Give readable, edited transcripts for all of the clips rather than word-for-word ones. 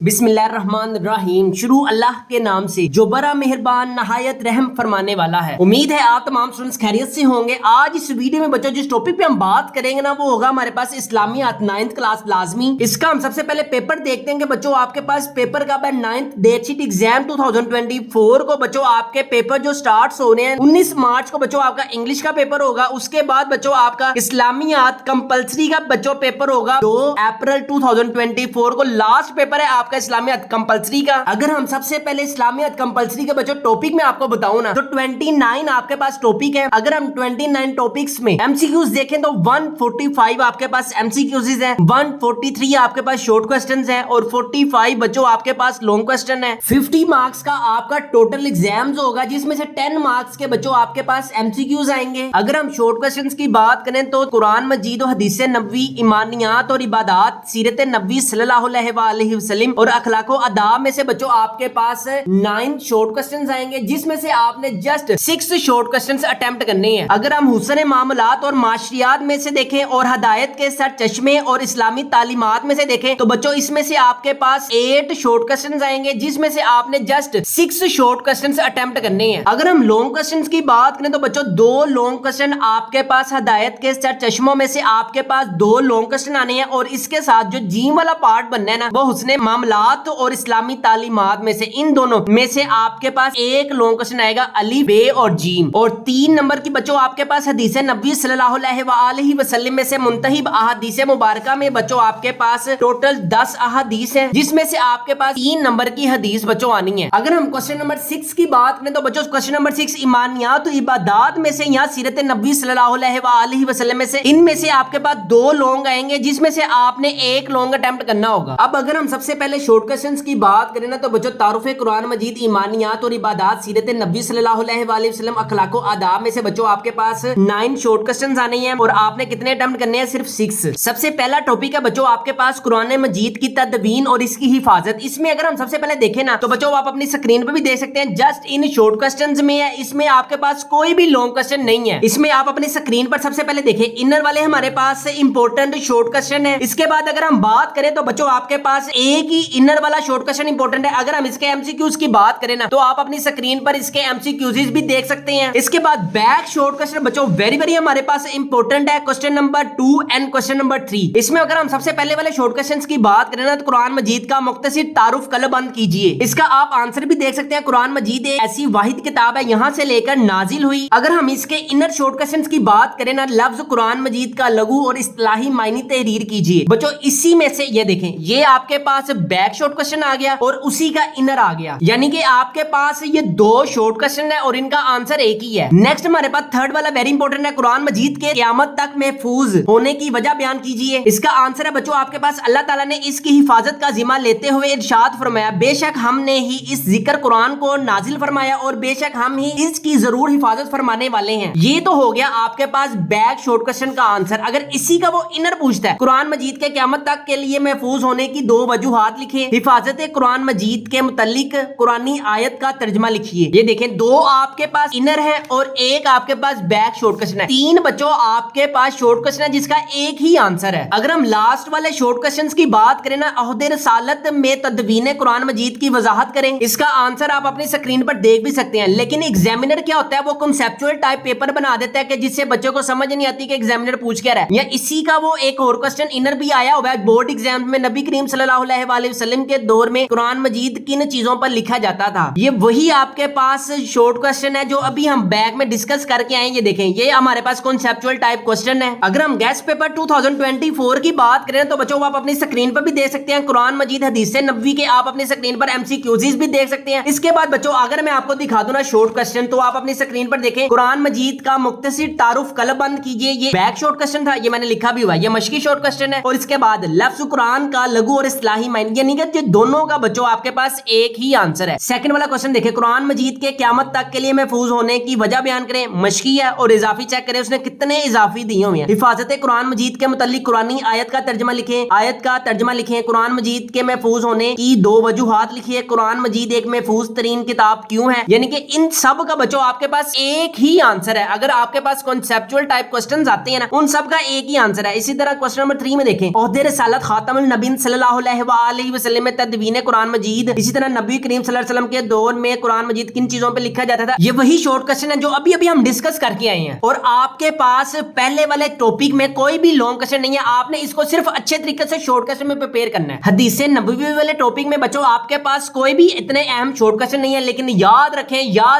बिस्मिल्लाहिर्रहमानिर्रहीम। शुरू अल्लाह के नाम से जो बड़ा मेहरबान नहायत रहम फरमाने वाला है। उम्मीद है आप तमाम स्टूडेंट्स खैरियत से होंगे। आज इस वीडियो में बच्चों जिस टॉपिक पे हम बात करेंगे ना वो होगा हमारे पास इस्लामियात 9th क्लास लाजमी। इसका हम सबसे पहले पेपर देखते हैं कि बच्चों आपके पास पेपर कब है। 9th डेटशीट एग्जाम 2024 को बच्चों आपके पेपर जो स्टार्ट हो रहे हैं 19 मार्च को बच्चों आपका इंग्लिश का पेपर होगा। उसके बाद बच्चों आपका इस्लामियात कंपल्सरी का बच्चों पेपर होगा 2 अप्रैल 2024 को लास्ट पेपर है आपका इस्लामियात कंपल्सरी का। अगर हम सबसे पहले इस्लामियात कंपल्सरी के बच्चों टॉपिक में आपको बताऊं ना तो 29 आपके पास टॉपिक है। अगर हम 29 टॉपिक्स में एमसीक्यूज देखें तो 145 आपके पास एमसीक्यूज है, 143 आपके पास शॉर्ट क्वेश्चंस हैं और 45 बच्चों आपके पास लॉन्ग क्वेश्चन है। 50 मार्क्स का आपका टोटल एग्जाम्स होगा जिसमें से 10 मार्क्स के बच्चों आपके पास एमसीक्यूज आएंगे। अगर हम शॉर्ट क्वेश्चंस की बात करें तो कुरान मजीद और हदीस नबवी, ईमानियात और इबादात, सीरत नबवी सल्लल्लाहु अलैहि वसल्लम और अखलाको अदाब में से बच्चों आपके पास 9 शॉर्ट क्वेश्चंस आएंगे जिसमें से आपने जस्ट 6 शॉर्ट क्वेश्चंस अटेम्प्ट करने हैं। अगर हम हुस्न मामलात और माशरियात में से देखें और हदायत के सर चश्मे और इस्लामी तालीमात में से देखें तो बच्चों इसमें से आपके पास 8 शॉर्ट क्वेश्चंस आएंगे जिसमें से आपने जस्ट 6 शॉर्ट क्वेश्चंस अटेम्प्ट करने हैं। अगर हम लॉन्ग क्वेश्चंस की बात करें तो बच्चों 2 लॉन्ग क्वेश्चन आपके पास हदायत के सर चश्मों में से आपके पास 2 लॉन्ग क्वेश्चन आने हैं और इसके साथ जो जीम वाला पार्ट बनना है ना वो हुस्न मामलात और इस्लामी तालीमात में से इन दोनों में से आपके पास एक लॉन्ग क्वेश्चन आएगा अली बे और जीम। और 3 नंबर की बच्चों आपके पास हदीस नबी सल्लल्लाहु अलैहि वसल्लम में से मुंतहिब अहादीस मुबारका में बच्चों आपके पास टोटल 10 अहादीस हैं जिसमें से आपके पास 3 नंबर की हदीस बच्चों आनी है। अगर हम क्वेश्चन नंबर 6 की बात करें तो बच्चों क्वेश्चन नंबर 6 ईमानियात और इबादात में से यहाँ सीरत नबी सल्लल्लाहु अलैहि वसल्लम में से इनमें से आपके पास 2 लॉन्ग आएंगे जिसमें से आपने एक लॉन्ग अटेम्प्ट करना होगा। अब अगर हम सबसे पहले शॉर्ट क्वेश्चंस की बात करें ना तो बच्चों तारुफ़े कुरान मजीद, ईमानियात और इबादात, सीरत नबी सल्लल्लाहु अलैहि वसल्लम, अखलाको आदाब में से बच्चों आपके पास 9 शॉर्ट क्वेश्चंस आने हैं और आपने कितने अटेम्प्ट करने हैं? सिर्फ 6। सबसे पहला टॉपिक है बच्चों आपके पास कुरान मजीद की तदवीन और इसकी हिफाजत। इसमें अगर हम सबसे पहले देखें ना तो बच्चों आप अपनी स्क्रीन पर भी देख सकते हैं जस्ट इन शॉर्ट क्वेश्चंस में है, इसमें आपके पास कोई भी लॉन्ग क्वेश्चन नहीं है। इसमें आप अपनी स्क्रीन पर सबसे पहले देखें इनर वाले हमारे पास इंपॉर्टेंट शॉर्ट क्वेश्चन है। इसके बाद अगर हम बात करें तो बच्चों आपके पास एक ही इनर वाला शॉर्ट क्वेश्चन इंपॉर्टेंट है। अगर हम इसके एमसीक्यूज की बात करें ना तो आप अपनी स्क्रीन पर इसके एमसीक्यूज भी देख सकते हैं। इसके बाद बैक शॉर्ट क्वेश्चन बच्चों वेरी हमारे पास इंपॉर्टेंट है, question number 2 and question number 3। इसमें अगर हम सबसे पहले वाले शॉर्ट क्वेश्चंस की बात करें ना तो कुरान मजीद का मुख्तसर तारुफ कलबंद कीजिए। इसका आप आंसर भी देख सकते हैं। कुरान मजीद एक ऐसी वाहिद किताब है यहां से लेकर नाजिल हुई। अगर हम इसके इनर शॉर्ट क्वेश्चंस की बात करें ना लफ्ज कुरान मजीद का लघु और इस्तिलाही मायने तहरीर कीजिए। बच्चों इसी में से ये देखें ये आपके पास बैक शॉर्ट क्वेश्चन आ गया और उसी का इनर आ गया, यानी कि आपके पास ये 2 शॉर्ट क्वेश्चन है और इनका आंसर एक ही है। नेक्स्ट हमारे पास थर्ड वाला वेरी इंपॉर्टेंट है, कुरान मजीद के क़यामत तक महफूज होने की वजह बयान कीजिए। इसका आंसर है बच्चों आपके पास अल्लाह ताला ने इसकी हिफाजत का जिम्मा लेते हुए इरशाद फरमाया, बेशक हमने ही इस जिक्र कुरान को नाजिल फरमाया और बेशक हम ही इसकी जरूर हिफाजत फरमाने वाले हैं। ये तो हो गया आपके पास बैक शॉर्ट क्वेश्चन का आंसर। अगर इसी का वो इनर पूछता है कुरान मजीद के क़यामत तक के लिए महफूज होने की 2 वजूहात लिखे, हिफाजत कुरान मजीद के मुतल्लिक कुरानी आयत का तर्जमा लिखिए। ये देखें 2 आपके पास इनर है और एक आपके पास बैक शॉर्ट क्वेश्चन है। 3 बच्चों आपके पास शॉर्ट क्वेश्चन है जिसका एक ही आंसर है। अगर हम लास्ट वाले शॉर्ट क्वेश्चंस की बात करें ना अहद रसालत में तदवीन कुरान मजीद की वजाहत करें, इसका आंसर आप अपनी स्क्रीन पर देख भी सकते हैं। लेकिन एग्जामिनर क्या होता है वो कॉन्सेप्चुअल टाइप पेपर बना देता है कि जिससे बच्चों को समझ नहीं आती कि एग्जामिनर पूछ क्या रहा है। या इसी का वो एक और क्वेश्चन इनर भी आया हुआ है बोर्ड एग्जाम में, नबी करीम सल्लल्लाहु अलैहि वसल्लम के दौर में कुरान मजीद किन चीजों पर लिखा जाता था। ये वही आपके पास शॉर्ट क्वेश्चन है जो अभी हम बैक में डिस्कस करके आए। ये देखें ये हमारे पास कॉन्सेप्चुअल टाइप क्वेश्चन है। अगर हम गेस्ट पेपर 2024 की बात करें तो बच्चों आप अपनी स्क्रीन पर भी देख सकते हैं कुरान मजीद हदीस नबवी के आप अपनी स्क्रीन पर एमसीक्यूज भी देख सकते हैं। इसके बाद बच्चों अगर मैं आपको दिखा दूं ना शॉर्ट क्वेश्चन तो आप अपनी स्क्रीन पर देखें कुरान मजीद का मुख्तसर तारुफ कलबंद कीजिए। ये बैक शॉर्ट क्वेश्चन था, ये मैंने लिखा भी हुआ है, ये मशकी शॉर्ट क्वेश्चन है। और इसके बाद लफ्ज कुरान का लघु और इस्तिलाही मायने, यानी कि दोनों का बच्चों आपके पास एक ही आंसर है। सेकंड वाला क्वेश्चन देखें कुरान मजीद के क़यामत तक के लिए महफूज होने की वजह बयान करें, मशकी है और इजाफी चेक करें उसने कितने इजाफी दिए हुए हैं। हिफाजत कुरान मजीद के मुतालिक कुरानी आयत का तर्जमा लिखें, आयत का तर्जमा लिखें। कुरान मजीद के महफूज होने की 2 वजूहात लिखिए। कुरान मजीद एक महफूज तरीन किताब क्यों है, यानी कि इन सब का बच्चों आपके पास एक ही आंसर है। अगर आपके पास कॉन्सेप्चुअल टाइप क्वेश्चंस आते हैं ना उन सब का एक ही आंसर है। इसी तरह क्वेश्चन नंबर 3 में देखें ओहदे रसालत खातमुल नबीन सल्लल्लाहु अलैहि अलैहि वसल्लम में तदवीन कुरान मजीद, इसी तरह नबी करीम सल्लल्लाहु अलैहि वसल्लम के दौर में कुरान मजीद किन चीजों पे लिखा जाता था, ये वही शॉर्ट क्वेश्चन है जो अभी अभी हम डिस्कस करके आए हैं। और आपके पास पहले वाले टॉपिक में कोई भी लॉन्ग क्वेश्चन नहीं है, आपने इसको सिर्फ अच्छे तरीके से शॉर्ट क्वेश्चन में प्रिपेयर करना है। हदीस नबवी वाले टॉपिक में बच्चों आपके पास कोई भी इतने अहम शॉर्ट क्वेश्चन नहीं है, लेकिन याद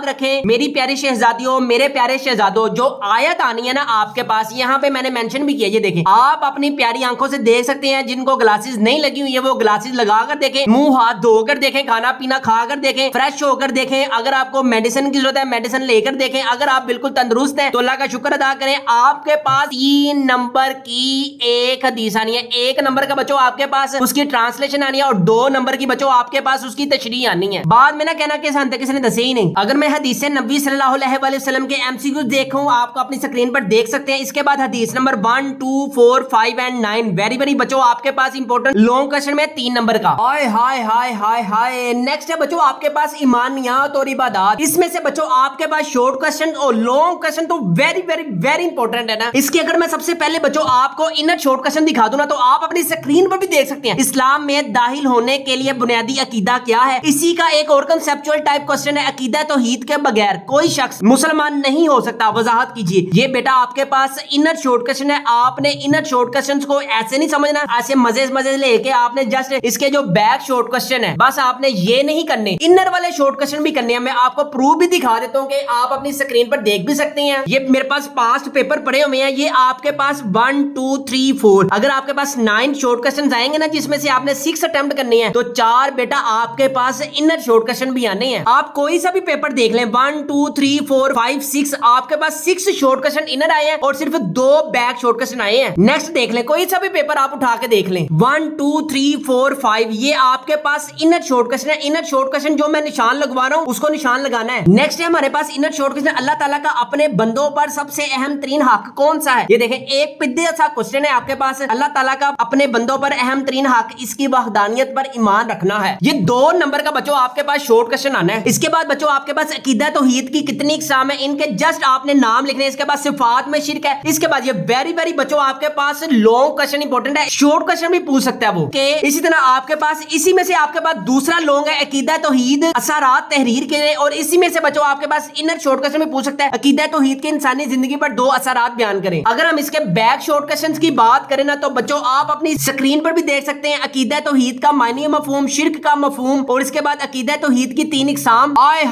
रखें मेरी प्यारी शहजादियों, मेरे प्यारे शहजादों, जो आयत आनी है ना आपके पास, यहाँ पे मैंने मेंशन भी किया, ये देखें, आप अपनी प्यारी आंखों से देख सकते हैं। जिनको ग्लासेस नहीं लगी हुई है वो ग्लासेस लगाकर देखें, मुंह हाथ धोकर देखें, खाना पीना खाकर देखें, फ्रेश होकर देखें। अगर आपको मेडिसिन की जरूरत है मेडिसिन लेकर देखें। अगर आप बिल्कुल तंदुरुस्त हैं तो अल्लाह का शुक्र अदा करें, आपके पास 3 नंबर की एक हदीस आनी है। 1 नंबर का बच्चों आपके पास उसकी ट्रांसलेशन आनी है और 2 नंबर की बच्चों आपके पास उसकी तशरीह आनी है। बाद में ना कहना कि किसी ने दसे ही नहीं। अगर मैं हदीस नबी सल्लल्लाहु अलैहि वसल्लम के एमसीक्यू देखूं, आपको अपनी स्क्रीन पर देख सकते हैं। इसके बाद हदीस नंबर 1, 2, 4, 5 एंड 9 वेरी बच्चों आपके पास इंपॉर्टेंट लॉन्ग क्वेश्चन में 3 नंबर का। हाय नेक्स्ट है बच्चों आपके पास ईमानियात और इबादत। इसमें से बच्चों आपके पास शॉर्ट क्वेश्चन और लॉन्ग क्वेश्चन तो वेरी इंपॉर्टेंट है ना। इसकी अगर मैं सबसे पहले बच्चों आपको इनर शॉर्ट क्वेश्चन दिखा दूं ना, तो आप अपनी स्क्रीन पर भी देख सकते हैं। इस्लाम में दाखिल होने के लिए बुनियादी अकीदा क्या है, इसी का एक और कंसेप्चुअल टाइप क्वेश्चन है, अकीदा तौहीद के बगैर कोई शख्स मुसलमान नहीं हो सकता। वजाहत कीजिए। ये बेटा आपके पास इनर शॉर्ट क्वेश्चन है। आपने इनर शॉर्ट क्वेश्चन को ऐसे नहीं समझना, ऐसे मजे लेके आपने जस्ट इसके जो बैक शॉर्ट क्वेश्चन है बस आपने ये नहीं करने, इनर वाले शॉर्ट क्वेश्चन भी करने हैं। मैं आपको प्रूफ भी दिखा देता हूं कि आप अपनी स्क्रीन पर देख भी सकते हैं। ये मेरे पास पास्ट पेपर पड़े हुए हैं। ये आपके पास 1, 2, 3, 4, अगर आपके पास 9 शॉर्ट क्वेश्चन आएंगे ना, जिसमें से आपने 6 अटेम्प्ट करने हैं, तो 4 बेटा आपके पास इनर शॉर्ट क्वेश्चन भी आने हैं। आप कोई सा भी पेपर देख लें, 1, 2, 3, 4, 5, 6, आपके पास 6 शॉर्ट क्वेश्चन इनर आए हैं और सिर्फ 2 बैक शॉर्ट क्वेश्चन आए हैं। नेक्स्ट देख लें, कोई सा भी पेपर आप उठा के देख लें, 1, 2, 3, 4, 5, ये आपके पास इनर शॉर्ट क्वेश्चन है। इनर शॉर्ट क्वेश्चन जो मैं निशान लगवा रहा हूं उसको निशान लगाना है। नेक्स्ट है हमारे पास इनर शॉर्ट क्वेश्चन, अल्लाह ताला का अपने बंदों पर सबसे अहम तरीन हक कौन सा है। ये देखें, एक पिद्दे सा क्वेश्चन है आपके पास, अल्लाह ताला का अपने बंदों पर अहम तरीन हक, इसकी वहदानियत पर ईमान रखना है। ये 2 नंबर का बच्चों आपके पास शॉर्ट क्वेश्चन आना है। इसके बाद बच्चों आपके पास अकीदा तौहीद की कितनी इकसाम है, इनके जस्ट आपने नाम लिखने। इसके बाद सिफात में शिरक है। इसके बाद ये वेरी बच्चों आपके पास लॉन्ग क्वेश्चन इंपॉर्टेंट है, शॉर्ट क्वेश्चन भी पूछ सकता है वो के। इसी तरह आपके पास इसी में से आपके पास दूसरा लॉन्ग है अकीदा तौहीद असरात तहरीर के लिए, और इसी में से बच्चों आपके पास इनर शॉर्ट क्वेश्चन भी पूछ सकता है, अकीदा तौहीद के इंसानी जिंदगी पर 2 असरात बयान करें। अगर हम इसके बैक शॉर्ट क्वेश्चंस की बात करें ना, तो बच्चों आप अपनी स्क्रीन पर भी देख सकते हैं, अकीदा तौहीद का मायने मफहूम, शिर्क का मफहूम, और इसके बाद अकीदा तौहीद की 3 इकसाम। हाय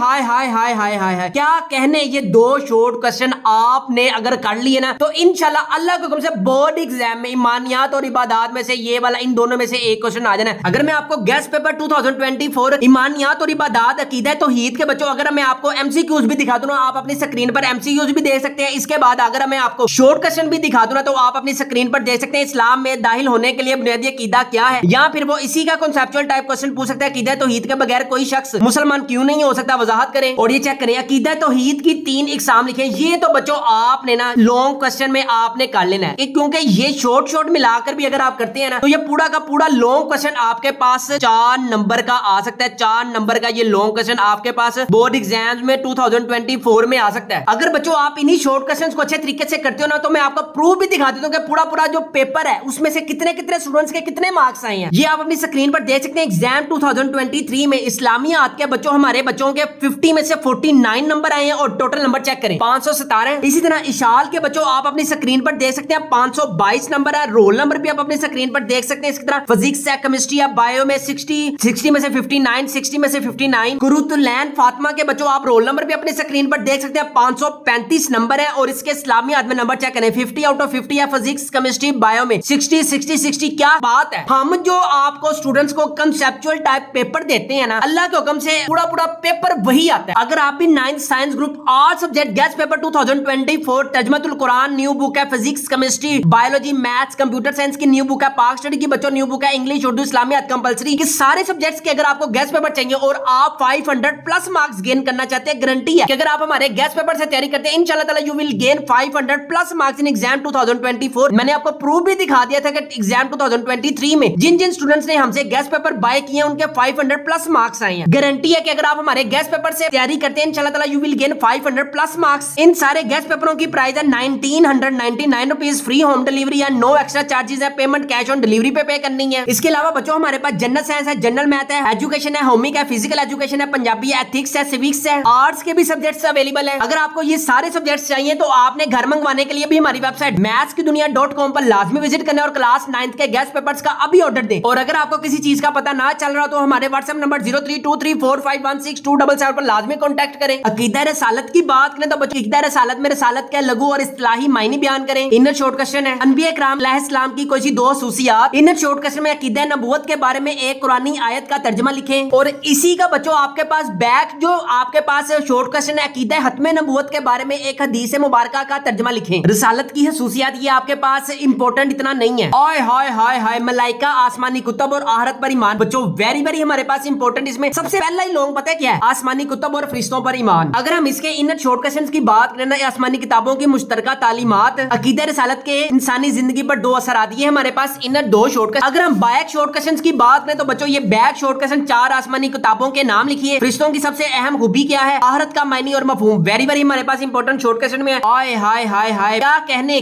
क्या कहने, ये 2 शॉर्ट क्वेश्चन आपने अगर कर लिए ना, तो इंशाल्लाह अल्लाह के हुक्म से बोर्ड एग्जाम में ईमानियात और इबादत में से ये वाला, इन दोनों में से एक क्वेश्चन आ जाना है। अगर मैं आपको गेस्ट पेपर 2024 ईमानियात और इबादत अकीदा तौहीद के बच्चों, अगर मैं आपको एमसीक्यूज भी दिखा दूं ना, आप अपनी स्क्रीन पर एमसीक्यूज भी देख सकते हैं। इसके बाद अगर मैं आपको शॉर्ट क्वेश्चन भी दिखा दूं ना, तो आप अपनी स्क्रीन पर देख सकते हैं, इस्लाम में दाखिल होने के लिए बुनियादी अकीदा क्या है, या फिर वो इसी का कॉन्सेप्चुअल टाइप क्वेश्चन पूछ सकता है, अकीदा तौहीद के बगैर कोई शख्स मुसलमान क्यों नहीं हो सकता, वजाहत करें। और ये चेक करें, अकीदा तौहीद की 3 इकसाम लिखें। ये तो बच्चों आपने ना लॉन्ग क्वेश्चन में आपने कर लेना है, क्योंकि ये शॉर्ट मिलाकर भी अगर आप करते हैं ना, तो ये पूरा का पूरा लॉन्ग क्वेश्चन आपके पास 4 नंबर का आ सकता है। 4 नंबर का ये लॉन्ग क्वेश्चन आपके पास बोर्ड एग्जाम्स में 2024 में आ सकता है। अगर बच्चों आप इन्हीं शॉर्ट क्वेश्चंस को अच्छे तरीके से करते हो ना, तो मैं आपको प्रूफ भी दिखा देता हूं कि पूरा जो पेपर है उसमें से कितने स्टूडेंट्स के कितने मार्क्स आए हैं। ये आप अपनी स्क्रीन पर देख सकते हैं। एग्जाम 2023 में इस्लामियात के बच्चों, हमारे बच्चों के 50 में से 49 नंबर आए हैं, और टोटल नंबर चेक करें 517। इसी तरह इशाल के बच्चों आप अपनी स्क्रीन पर देख सकते हैं 522 नंबर है। रोल नंबर भी आप अपनी स्क्रीन पर देख सकते हैं। इसी तरह फिजिक्स, केमिस्ट्री या बायो में 60 में से 59, 60 में से 59। कुरुतुलैन फातिमा के बच्चों आप रोल नंबर भी अपनी स्क्रीन पर देख सकते हैं, 535 नंबर है। और इसके इस्लामियात में नंबर चेक करें, 50 आउट ऑफ 50 है। फिजिक्स, केमिस्ट्री, बायो में 60। क्या बात है। हम जो आपको स्टूडेंट्स को कंसेप्चुअल टाइप पेपर देते हैं ना, अल्लाह के हुक्म से पूरा पेपर वही आता है। अगर आप भी 9th science group all subject guess paper 2024 तर्जुमतुल कुरान न्यू बुक है, physics, chemistry, biology, maths, computer science की न्यू बुक है, पाक स्टडी की बच्चों न्यू बुक है, इंग्लिश, उर्दू, इस्लामियात कंपलसरी के सारे सब्जेक्ट्स के अगर आपको गेस्ट पेपर चाहिए और आप 500 प्लस मार्क्स गेन करना चाहते हैं, गारंटी है कि अगर आप हमारे गेस्ट पेपर से तैयारी करते हैं, इंशाल्लाह ताला you will gain 500 plus marks in exam 2024। मैंने आपको प्रूफ भी दिखा दिया था कि एग्जाम 2023 में जिन स्टूडेंट्स ने हमसे गेस्ट पेपर बाय किए उनके 500 प्लस मार्क्स आए हैं। गारंटी है कि अगर आप हमारे गेस्ट पेपर से तैयारी करते हैं, इंशाल्लाह ताला you will gain 500 plus marks. इन सारे गेस्ट पेपरों की प्राइस है 1999 रुपीज, फ्री होम डिलीवरी है, नो एक्स्ट्रा चार्जेस है, पेमेंट कैश ऑन डिलीवरी पे करनी है। इसके अलावा बच्चों हमारे पास जनरल साइंस है, जनरल मैथ है, एजुकेशन है, होमिक है, फिजिकल एजुकेशन है, पंजाबी है, एथिक्स है, सिविक्स है, आर्ट्स के भी सब्जेक्ट्स अवेलेबल है। अगर आपको ये सारे सब्जेक्ट्स चाहिए तो आपने घर मंगवाने के लिए भी हमारी वेबसाइट mathskidunia.com पर लाजमी विजिट करना और क्लास 9th के गेस्ट पेपर्स का अभी ऑर्डर दें। और अगर आपको किसी चीज का पता ना चल रहा तो हमारे व्हाट्सएप नंबर 03234516 पर लाजमी कॉन्टैक्ट करें। अकीदा रसालत की बात करें तो बच्चों अकीदा रसालत में रसालत के लघु और इस्तिलाही मायने बयान करें। इनर शॉर्ट क्वेश्चन है अनबिया किराम अलैहिस्सलाम की कोई सी दो खुसूसियात। इनर शॉर्ट क्वेश्चन में अकीदा नबूवत के बारे में एक कुरानी आयत का तर्जुमा लिखें। और इसी का बच्चों आपके पास बैक जो आपके पास शॉर्ट क्वेश्चन है अकीदा खत्मे नबूवत के बारे में एक हदीस मुबारका का तर्जुमा लिखें। रसालत की खुसूसियात ये आपके पास इंपॉर्टेंट इतना नहीं है। हाय हाय हाय हाय मलाइका, आसमानी कुतुब और आहरत पर ईमान। बच्चों वेरी वेरी हमारे पास इंपॉर्टेंट इसमें सबसे पहला ही लोग पता है क्या है, आसमानी कुतुब और फरिश्तों पर ईमान। अगर हम इसके इनर शॉर्ट क्वेश्चंस की बात करें ना, आसमानी किताबों की मुश्तरका तालीमात अकीदा रसालत के इंसानी जिंदगी पर दो असरात, ये हमारे पास इनर दो शॉर्ट क्वेश्चन। अगर हम बैक शॉर्ट क्वेश्चंस की बात करें तो बच्चों ये बैक शॉर्ट क्वेश्चन चार आसमानी किताबों के नाम लिखिए। फरिश्तों की सबसे अहम खूबी क्या है, आहरत का मायने और मफहूम। वेरी वेरी हमारे पास इंपॉर्टेंट शॉर्ट क्वेश्चन में हाय हाय हाय हाय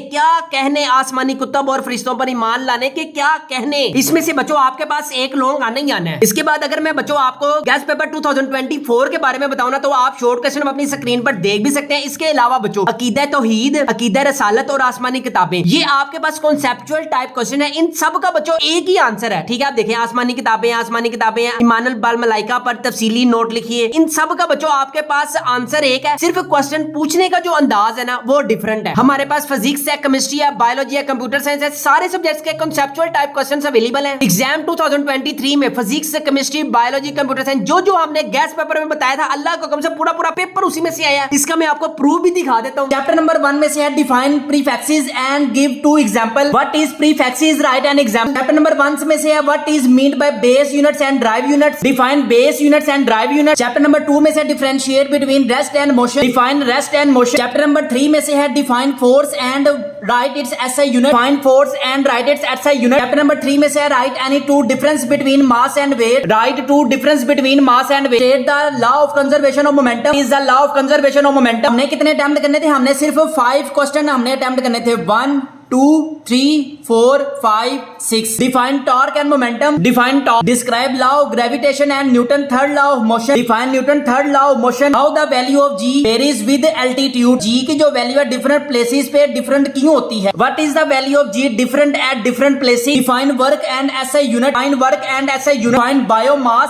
क्या कहने आसमानी कुतुब और फरिश्तों पर ईमान लाने के क्या कहने। इसमें से बच्चों आपके पास एक लोग आना ही आना है। इसके बाद अगर मैं बच्चों आपको गेस्ट पेपर 2024 के बारे में बताऊं ना तो आप शॉर्ट क्वेश्चन अपनी स्क्रीन पर देख भी सकते हैं। इसके अलावा बच्चों अकीदा तौहीद, अकीदा रसालत और आसमानी किताबें, ये आपके पास कॉन्सेप्चुअल टाइप क्वेश्चन है। इन सब का बच्चों एक ही आंसर है। ठीक है, आप देखें आसमानी किताबें ईमान अल मलाइका पर तफसीली नोट लिखिए। इन सब का बच्चों आपके पास आंसर एक है, सिर्फ क्वेश्चन पूछने का जो अंदाज है ना वो डिफरेंट है। हमारे पास फिजिक्स है, केमिस्ट्री है, बायोलॉजी है, कंप्यूटर साइंस है, सारे सब्जेक्ट्स के कॉन्सेप्चुअल टाइप क्वेश्चंस अवेलेबल हैं। एग्जाम 2023 में physics, chemistry, biology, computer science जो हमने गेस्ट पेपर में बताया था, अल्लाह को कम से पूरा पेपर उसी में से आया। इसका मैं आपको प्रूफ भी दिखा देता हूं। चैप्टर नंबर 1 में से है define prefixes and give two example. What is prefixes, right an example. Chapter number 1 में से है what is meant by base units and drive units. Define base units and drive units. Chapter number 2 में से differentiate between rest and motion. Define rest and motion. Chapter number 3 में से है define force and right it's SI unit. Define force and right it's SI unit. Chapter number 3 में से है write any two difference between mass and weight. Write two difference between mass and weight. State the law of conservation of momentum. Is the law of conservation of momentum. हमने कितने attempt करने थे, हमने सिर्फ 5 question हमने attempt करने थे। 1 2 3 4 5 6। Define torque and momentum. Define torque. Describe law of gravitation and Newton third law of motion. Define Newton third law of motion. How the value of g varies with altitude. g की जो value है different places पे different क्यों होती है। What is the value of g different at different places. Define work and SI unit. Define work and SI unit. Define biomass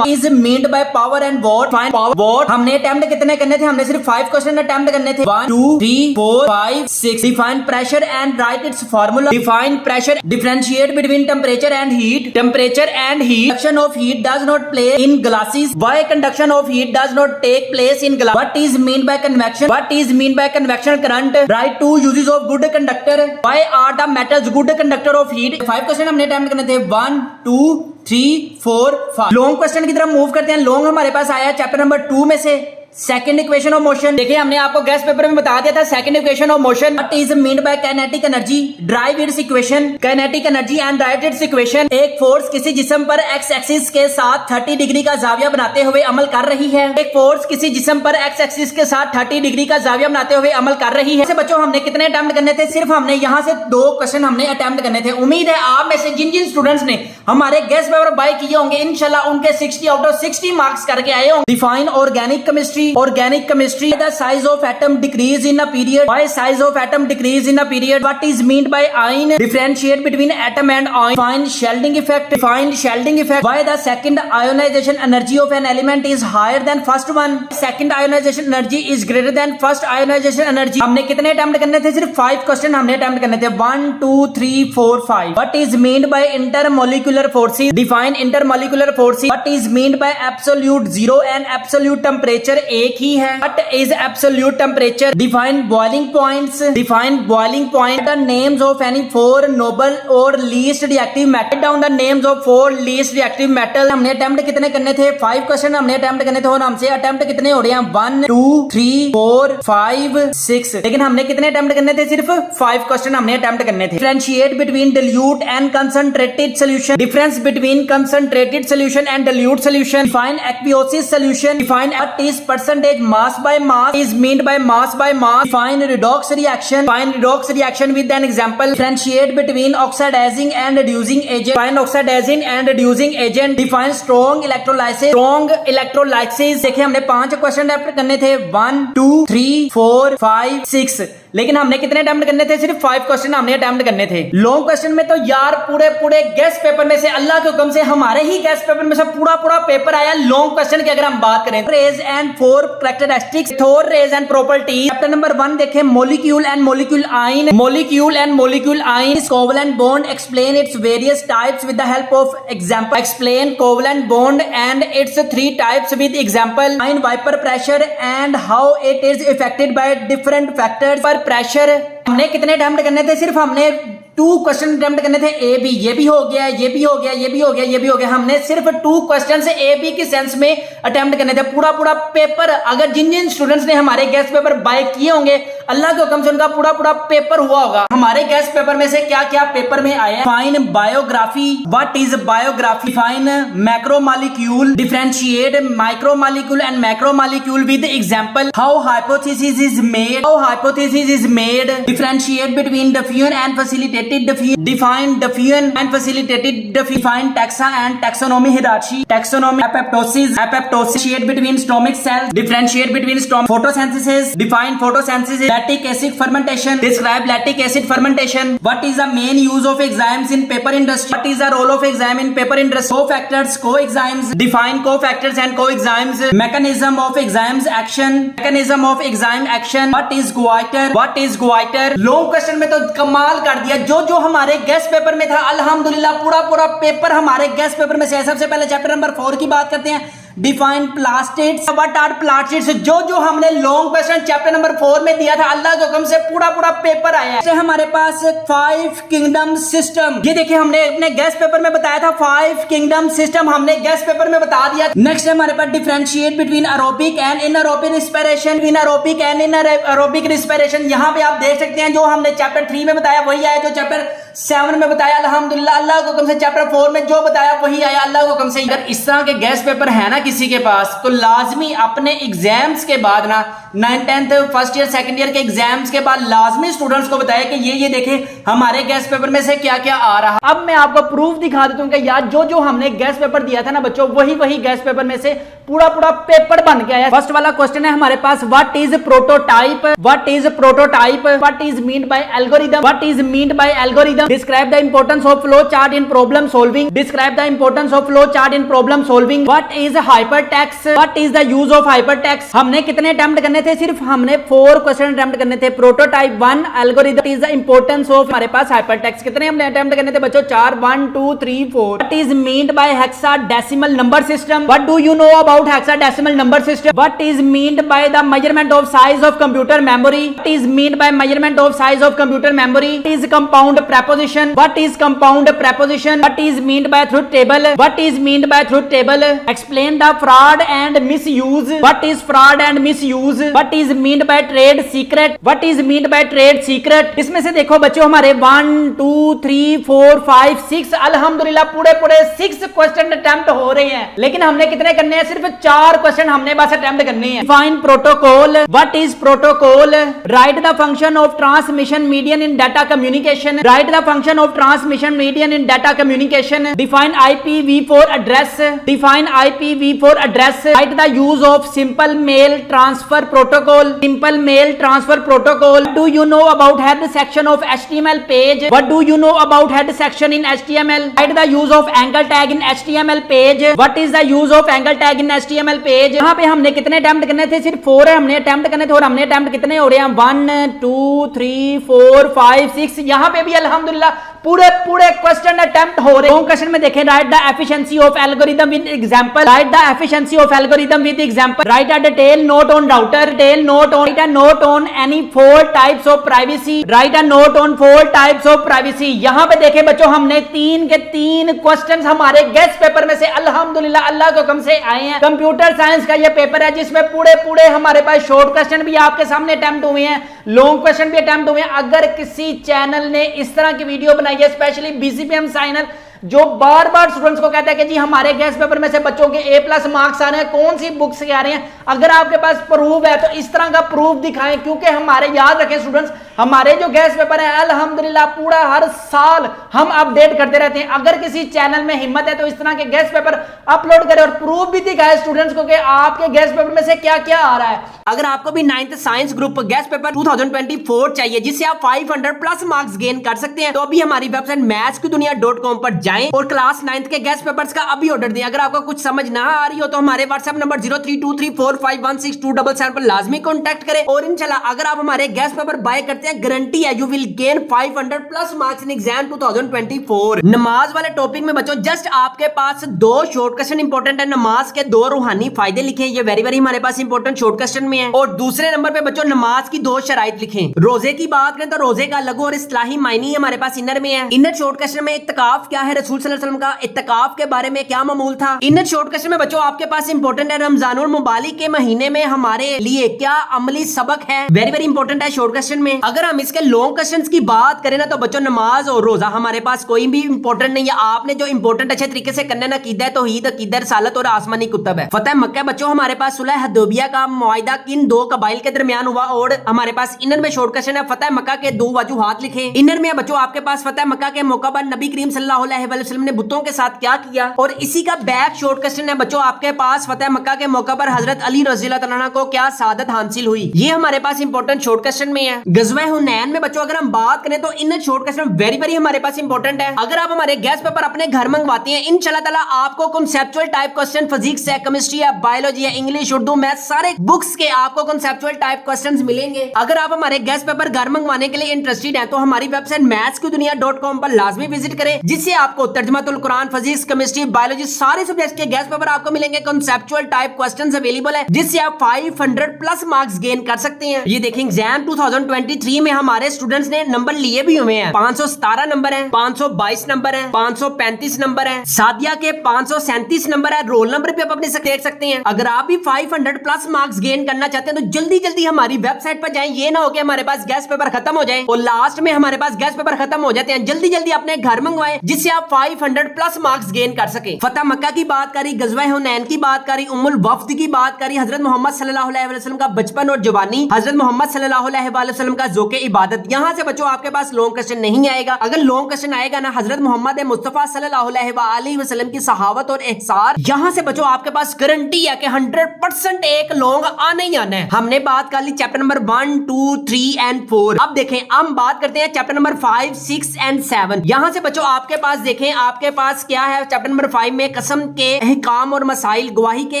is meant by power and watt. Define power watt. हमने attempt कितने करने थे, हमने सिर्फ 5 question attempt करने थे। 1 2 3 4 5 6। Define pressure and write its formula. Define pressure. Differentiate between temperature and heat. Temperature and heat. Conduction of heat does not play in glasses. Why conduction of heat does not take place in glass? What is meant by convection? What is meant by convection current? Write 2 uses of good conductor. Why are the metals good conductor of heat? 5 question हमने attempt करने थे। 1 2 3 4 5। Long question की तरफ move करते हैं। Long हमारे पास आया chapter number 2 में से सेकंड इक्वेशन ऑफ मोशन। देखिए हमने आपको गेस्ट पेपर में बता दिया था second equation of motion. What is meant bye kinetic energy, drive it's equation. Kinetic energy and right it's equation. एक फोर्स किसी जिस्म पर एक्स एक्सिस के साथ 30 डिग्री का जाविया बनाते हुए अमल कर रही है। एक फोर्स किसी जिस्म पर एक्स एक्सिस के साथ 30 डिग्री का जाविया बनाते हुए अमल कर रही है। बच्चों हमने कितने अटेम्प्ट करने थे, सिर्फ हमने यहाँ से 2 क्वेश्चन हमने अटेम्प्ट करने थे। उम्मीद है आप में से जिन जिन स्टूडेंट्स ने हमारे गेस्ट पेपर बाय किए होंगे इंशाल्लाह उनके 60 आउट ऑफ 60 मार्क्स करके आए होंगे। Define organic chemistry. Organic chemistry, the size of atom decrease in a period. Why size of atom decrease in a period? What is meant by ion? Differentiate between atom and ion. Define Sheldon effect. Define Sheldon effect. Why the second ionization energy of an element is higher than first one? Second ionization energy is greater than first ionization energy. हमने कितने attempt करने थे, सिर्फ 5 question हमने attempt करने थे। 1 2 3 4 5। What is meant by intermolecular forces? Define intermolecular forces. What is meant by absolute zero and absolute temperature? एक ही है। What is absolute temperature? Define boiling points. Define boiling point. The names of any 4 noble or least reactive metal. Write down the names of 4 least reactive metal. हमने attempt कितने करने थे, 5 question हमने attempt करने थे और हमसे अटेम्प्ट कितने हो रहे हैं 1 2 3 4 5 6। लेकिन हमने कितने अटेम्प्ट करने थे, सिर्फ 5 क्वेश्चन हमने अटेम्प्ट करने थे। Differentiate between dilute and concentrated solution. Difference between concentrated solution and dilute solution. Define aqueous solution. Define what is percentage mass by mass is meant by mass by mass. Define redox reaction. Find redox reaction with an example. Differentiate between oxidizing and reducing agent. Find oxidizing and reducing agent. Define strong electrolysis. Strong electrolysis देखिए हमने 5 question attempt करने थे 1 2 3 4 5 6 लेकिन हमने कितने attempt करने थे? सिर्फ 5 क्वेश्चन हमने अटेम्प्ट करने थे। लॉन्ग क्वेश्चन में तो यार पूरे गेस्ट पेपर में से अल्लाह के हुक्म से हमारे ही गेस्ट पेपर में से पूरा पेपर आया लॉन्ग क्वेश्चन की। अगर हम बात करें रेज एंड 4 कैरेक्टरिस्टिक्स थोर rays and properties. Chapter number 1 देखें molecule and molecule ion. Molecule and molecule ion covalent bond explain its various types with the help of example. Explain covalent bond and its 3 types with example. Find vapour pressure and how it is affected by different factors. पर pressure हमने कितने attempt करने थे? सिर्फ हमने 2 question attempt करने थे A B. ये भी हो गया, ये भी हो गया, ये भी हो गया, ये भी हो गया। हमने सिर्फ 2 क्वेश्चन से ए बी के सेंस में अटेम्प्ट करने थे। पूरा पेपर अगर जिन स्टूडेंट्स ने हमारे गेस्ट पेपर बाय किए होंगे अल्लाह के हुक्म से उनका पूरा पेपर हुआ होगा। हमारे गेस्ट पेपर में से क्या क्या पेपर में आया? Fine biography. What is biography? Fine macromolecule. Differentiate micromolecule and macromolecule with example. How hypothesis is made. How hypothesis is made. Differentiate between diffusion and facilitated diffusion. Define diffusion and facilitated diffusion. Define taxa and taxonomy hierarchy. Taxonomy apoptosis. Apoptosis between stomic cells. Differentiate between stomic photosynthesis. Define photosynthesis. Lactic acid fermentation. Describe lactic acid fermentation. What is the main use of enzymes in paper industry. What is the role of enzyme in paper industry. Cofactors coenzymes. Define cofactors and coenzymes. Mechanism of enzymes action. Mechanism of enzyme action. What is goitre. What is goitre. Long question में तो कमाल कर दिया। जो हमारे guest paper में था अल्हम्दुलिल्लाह पूरा पेपर हमारे गेस्ट पेपर में से। सबसे पहले चैप्टर नंबर 4 की बात करते हैं। Define plastids. What are plastids. जो हमने लॉन्ग क्वेश्चन चैप्टर नंबर 4 में दिया था अल्लाह के हुक्म से पूरा पेपर आया है। हमारे पास 5 किंगडम सिस्टम। ये देखिए हमने अपने गेस्ट पेपर में बताया था 5 किंगडम सिस्टम हमने गेस्ट पेपर में बता दिया। नेक्स्ट हमारे पास differentiate between aerobic and anaerobic respiration. Anaerobic and anaerobic respiration यहाँ पे आप देख सकते हैं जो हमने चैप्टर 3 में बताया वही आया, जो चैप्टर 7 में बताया अल्हम्दुलिल्लाह अल्लाह के हुक्म से। चैप्टर 4 में जो बताया वही आया अल्लाह के हुक्म से। अगर इस तरह के गेस्ट पेपर है ना किसी के पास तो लाजमी अपने एग्जाम्स के बाद ना 9th 10th first year second year के एग्जाम्स के बाद लाजमी स्टूडेंट्स को बताया कि ये देखें हमारे गेस्ट पेपर में से क्या क्या आ रहा। अब मैं आपको प्रूफ दिखा देता हूं कि यार जो हमने गेस्ट पेपर दिया था ना बच्चों वही गेस्ट पेपर में से पूरा पेपर बन के आया। फर्स्ट वाला क्वेश्चन है हमारे पास what is prototype. What is prototype. What is meant by algorithm. What is meant by algorithm. Describe the importance of flow chart in problem solving. Describe the importance of flow chart in problem solving. What is hypertext. What is the use of hypertext. हमने कितने attempt करने थे? सिर्फ हमने 4 question attempt करने थे। Prototype 1 algorithm is the importance of. हमारे पास hypertext कितने हमने अटेम्प्ट करने थे बच्चों? 4 1 2 3 4। What is meant bye hexadecimal number system. What do you know about hexadecimal number system. What is meant by the measurement of size of computer memory. What is meant bye measurement of size of computer memory. What is compound preposition. What is compound preposition. What is meant bye truth table. What is meant bye truth table. Explain the fraud and misuse. What is fraud and misuse. What is meant bye trade secret. What is meant bye trade secret. इसमें से देखो बच्चों हमारे 1 2 3 4 5 6 अल्हम्दुलिल्लाह पूरे 6 question attempt हो रहे हैं। लेकिन हमने कितने करने हैं? सिर्फ 4 क्वेश्चन हमने बस अटेम्प्ट करने हैं। Define protocol. What is protocol. Write the function of transmission medium in data communication. Write the function of transmission medium in data communication. Define IPv4 address. Define IPv4 address. Write the use of simple mail transfer protocol. Simple mail transfer protocol. Do you know about head section of HTML page. What do you know about head section in HTML। Write the use of angle tag in HTML page. What is the use of angle tag in HTML page. यहाँ पे हमने कितने attempt करने थे? सिर्फ 4 है हमने attempt करने थे। और हमने अटेम्प्ट कितने हो रहे हैं? 1 2 3 4 5 6। यहाँ पे भी अल्हम्दुलिल्लाह पूरे क्वेश्चन अटेम्प्ट हो रहे हैं। क्वेश्चन में देखें right the efficiency of algorithm with example. Right the efficiency of algorithm with example. Right a detail note on router. Detail note on. Right a note on any 4 types of privacy. Right a note on 4 types of privacy. यहाँ पे देखें बच्चों हमने 3 के 3 question हमारे guest paper में से अल्हम्दुलिल्लाह अल्लाह के हुक्म से आए हैं। कंप्यूटर साइंस का ये पेपर है जिसमें पूरे हमारे पास शॉर्ट क्वेश्चन भी आपके सामने अटेम्प्ट हुए हैं, लॉन्ग क्वेश्चन भी अटेम्प्ट हुए हैं। अगर किसी चैनल ने इस तरह की वीडियो बनाई है स्पेशली BCPM चैनल जो बार बार स्टूडेंट्स को कहता है कि जी हमारे गेस्ट पेपर में से बच्चों के A+ मार्क्स आ रहे हैं, कौन सी बुक्स के आ रहे हैं, अगर आपके पास प्रूफ है तो इस तरह का प्रूफ दिखाएं, क्योंकि हमारे, याद रखें स्टूडेंट्स, हमारे जो गैस पेपर है अल्हम्दुलिल्लाह पूरा हर साल हम अपडेट करते रहते हैं। अगर किसी चैनल में हिम्मत है तो इस तरह के गैस पेपर अपलोड करें और प्रूफ भी दिखाए स्टूडेंट्स को कि आपके गैस पेपर में से क्या क्या आ रहा है। अगर आपको भी 9th science group gas paper 2024 चाहिए जिससे आप 500 प्लस मार्क्स गेन कर सकते हैं, तो अभी हमारी वेबसाइट mathskidunia.com पर जाएं और क्लास 9th के गैस पेपर्स का अभी ऑर्डर दें। अगर आपको कुछ समझ ना आ रही हो तो हमारे व्हाट्सएप नंबर 032345162277 पर लाजमी कॉन्टैक्ट करें। और इंशाल्लाह अगर आप हमारे गैस पेपर बाय करते हैं, गारंटी है you will gain 500 plus marks in exam 2024। नमाज वाले टॉपिक में बच्चों जस्ट आपके पास 2 शॉर्ट क्वेश्चन इंपॉर्टेंट है। नमाज के 2 रूहानी फायदे लिखे, ये वेरी वेरी हमारे पास इंपॉर्टेंट शॉर्ट क्वेश्चन में है। और दूसरे नंबर पे बच्चों नमाज की 2 शराइत लिखें। रोजे की बात करें तो रोजे का लघु और इस्लाही मायनी हमारे पास इनर में है। इनर शॉर्ट क्वेश्चन में इत्तिकाफ क्या है, रसूल सल्लल्लाहु अलैहि वसल्लम का इत्तिकाफ के बारे में क्या मामूल था। इनर शॉर्ट क्वेश्चन में बच्चों आपके पास इंपॉर्टेंट है रमजानुल मुबारक के महीने में हमारे लिए क्या अमली सबक है, वेरी वेरी इंपॉर्टेंट है शॉर्ट क्वेश्चन में। अगर हम इसके लॉन्ग क्वेश्चंस की बात करें ना तो बच्चों नमाज और रोजा हमारे पास कोई भी इंपॉर्टेंट नहीं है। आपने जो इंपॉर्टेंट अच्छे तरीके से करना ना कीदा है तौहीद, अकीदा, रिसालत और आसमानी कुतुब है। फतह मक्का बच्चों हमारे पास सुलह हदैबिया का मुआहिदा किन 2 कबाइल के दरमियान हुआ। और हमारे पास इनर में शॉर्ट क्वेश्चन है फतह मक्का के 2 वजूहात लिखें। इनर में बच्चों आपके पास फतह मक्का के मौका पर नबी करीम सल्लल्लाहु अलैहि वसल्लम ने बुतों के साथ क्या किया। और इसी का बैक शॉर्ट क्वेश्चन है बच्चों आपके पास फतह मक्का के मौका पर हजरत अली रज़ियल्लाहु तआला को क्या सादत हासिल हुई। ये हमारे पास इंपॉर्टेंट शॉर्ट क्वेश्चन में है। गज़वा हुनैन में बच्चों अगर हम बात करें तो inner short question very very हमारे पास इंपॉर्टेंट है। अगर आप हमारे गैस पेपर अपने घर मंगवाते हैं इंशाल्लाह ताला आपको कॉन्सेप्चुअल टाइप क्वेश्चन फिजिक्स है, केमिस्ट्री है, बायोलॉजी है, इंग्लिश, उर्दू, मैथ सारे बुक्स के आपको कॉन्सेप्चुअल टाइप क्वेश्चंस मिलेंगे। अगर आप हमारे गैस पेपर घर मंगवाने के लिए इंटरेस्टेड हैं तो हमारी वेबसाइट mathskidunia.com पर लाजमी विजिट करें, जिससे आपको तर्जुमातुल कुरान, फिजिक्स, केमिस्ट्री, बायोलॉजी सारे सब्जेक्ट्स के गैस पेपर आपको मिलेंगे। कॉन्सेप्चुअल टाइप क्वेश्चंस अवेलेबल है जिससे आप 500 प्लस मार्क्स गेन कर सकते हैं। ये देखें एग्जाम 2023 में हमारे स्टूडेंट्स ने नंबर लिए भी हुए हैं। 517 नंबर है, 522 नंबर है, 535 नंबर है, सादिया के 537 नंबर है। रोल नंबर पे आप अपने देख सकते हैं। अगर आप भी 500 प्लस मार्क्स गेन करना चाहते हैं तो जल्दी जल्दी हमारी वेबसाइट पर जाएं। ये ना हो कि हमारे पास गैस पेपर खत्म हो जाए और लास्ट में हमारे पास गैस पेपर खत्म हो जाते हैं। जल्दी जल्दी अपने घर मंगवाएं जिससे आप 500 प्लस मार्क्स गेन कर सके। फतह मक्का की बात करी, गज़वा हुनैन की बात करी, उम्मुल वफ्द की बात करी, हजरत मोहम्मद सल्लल्लाहु अलैहि वसल्लम का बचपन और जवानी, हजरत मोहम्मद सल्लल्लाहु अलैहि वसल्लम का ज़ौक़े इबादत। यहां से बच्चों आपके पास लॉन्ग क्वेश्चन नहीं आएगा। अगर लॉन्ग क्वेश्चन आएगा ना हजरत मोहम्मद मुस्तफा सल्लल्लाहु अलैहि वसल्लम की सहावत और एहसार, यहां से बच्चों आपके पास गारंटी है कि 100% एक लॉन्ग आने ही आना है। हमने बात कर ली चैप्टर नंबर 1, 2, 3 एंड 4। अब देखें हम बात करते हैं चैप्टर नंबर 5, 6 एंड 7। यहां से बच्चों आपके पास देखें आपके पास क्या है। चैप्टर नंबर 5 में कसम के अहकाम और मसाइल, गवाही के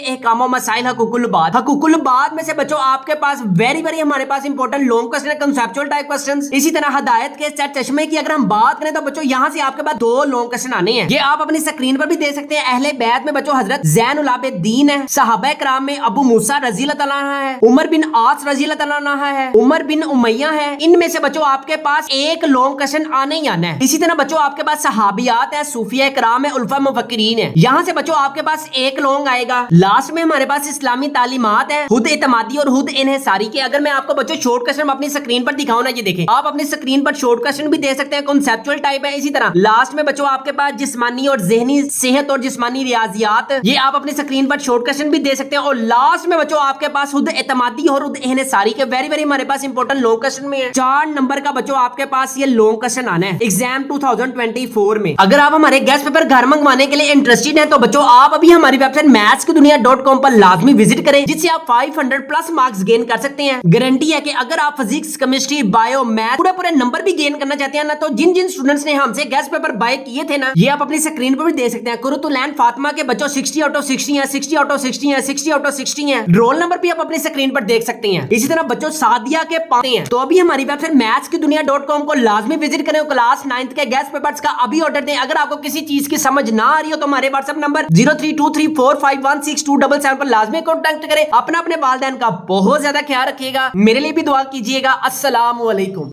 अहकाम और मसाइल, हकूकुल बाद। हकूकुल बाद में से बच्चों आपके पास वेरी वेरी हमारे पास इंपॉर्टेंट लॉन्ग क्वेश्चन है, कंसेप्चुअल टाइप क्वेश्चंस। इसी तरह हिदायत के सेट चश्मे की अगर हम बात करें तो बच्चों यहां से आपके पास 2 लॉन्ग क्वेश्चन आने हैं। ये आप अपनी स्क्रीन पर भी देख सकते हैं। अहले बैत में बच्चों हजरत ज़ैनुल आबिदीन है, सहाबा कराम में अबू मूसा रज़ियल्लाहु तआला है, उमर बिन आस रज़ियल्लाहु तआला है, उमर बिन उमैया है। इनमें से बच्चों आपके पास एक लॉन्ग क्वेश्चन आने ही आना है। इसी तरह बच्चों आपके पास सहाबियात है, सूफिया कराम है, उल्फा मुफक्किरीन है। यहां से बच्चों आपके पास एक लॉन्ग आएगा। लास्ट में हमारे पास इस्लामी तालीमात है, खुद एतमादी और खुद इन्हिसारी के। अगर मैं आपको बच्चों शॉर्ट क्वेश्चन अपनी स्क्रीन पर दिखाऊं ना, ये देखें आप अपनी स्क्रीन पर शॉर्ट क्वेश्चन भी दे सकते हैं, कॉन्सेप्चुअल टाइप है। इसी तरह लास्ट में बच्चों आपके पास जिस्मानी और ज़हनी सेहत और जिस्मानी रियाजियात, ये आप अपनी स्क्रीन पर शॉर्ट क्वेश्चन भी दे सकते हैं। और लास्ट में बच्चों आपके पास खुद एतमादी और खुद इन्हिसारी के वेरी वेरी हमारे पास इंपॉर्टेंट लॉन्ग क्वेश्चन में है। 4 नंबर का बच्चों आपके पास ये लॉन्ग क्वेश्चन आना है एग्जाम 2024 में। अगर आप हमारे गैस पेपर घर मंगवाने के लिए इंटरेस्टेड हैं तो बच्चों आप अभी हमारी वेबसाइट mathskidunia.com पर लाजमी विजिट करें, जिससे आप 500 प्लस मार्क्स गेन कर सकते हैं। गारंटी है कि अगर आप फिजिक्स, केमिस्ट्री, बायो, मैथ पूरे नंबर भी गेन करना चाहते हैं ना, तो जिन जिन स्टूडेंट्स ने हमसे गैस पेपर बाय किए थे ना, ये आप अपनी स्क्रीन पर भी देख सकते हैं। कुरुतुलैन फातिमा के बच्चों 60 आउट ऑफ 60 है, 60 आउट ऑफ 60 है, 60 आउट ऑफ 60 है। रोल नंबर भी आप अपनी स्क्रीन पर देख सकते हैं। इसी तरह बच्चों सादिया के 5 हैं। तो अभी हमारी वेबसाइट mathskidunia.com को लाजमी विजिट करें, क्लास 9th के गैस पेपर्स का अभी ऑर्डर दें। अगर आपको किसी चीज की समझ ना आ रही हो तो हमारे व्हाट्सएप नंबर 032345162277 पर लाजमी कॉन्टैक्ट करें। अपने वालिदैन का बहुत ज्यादा ख्याल रखिएगा, मेरे लिए भी दुआ कीजिएगा। अस्सलाम वालेकुम।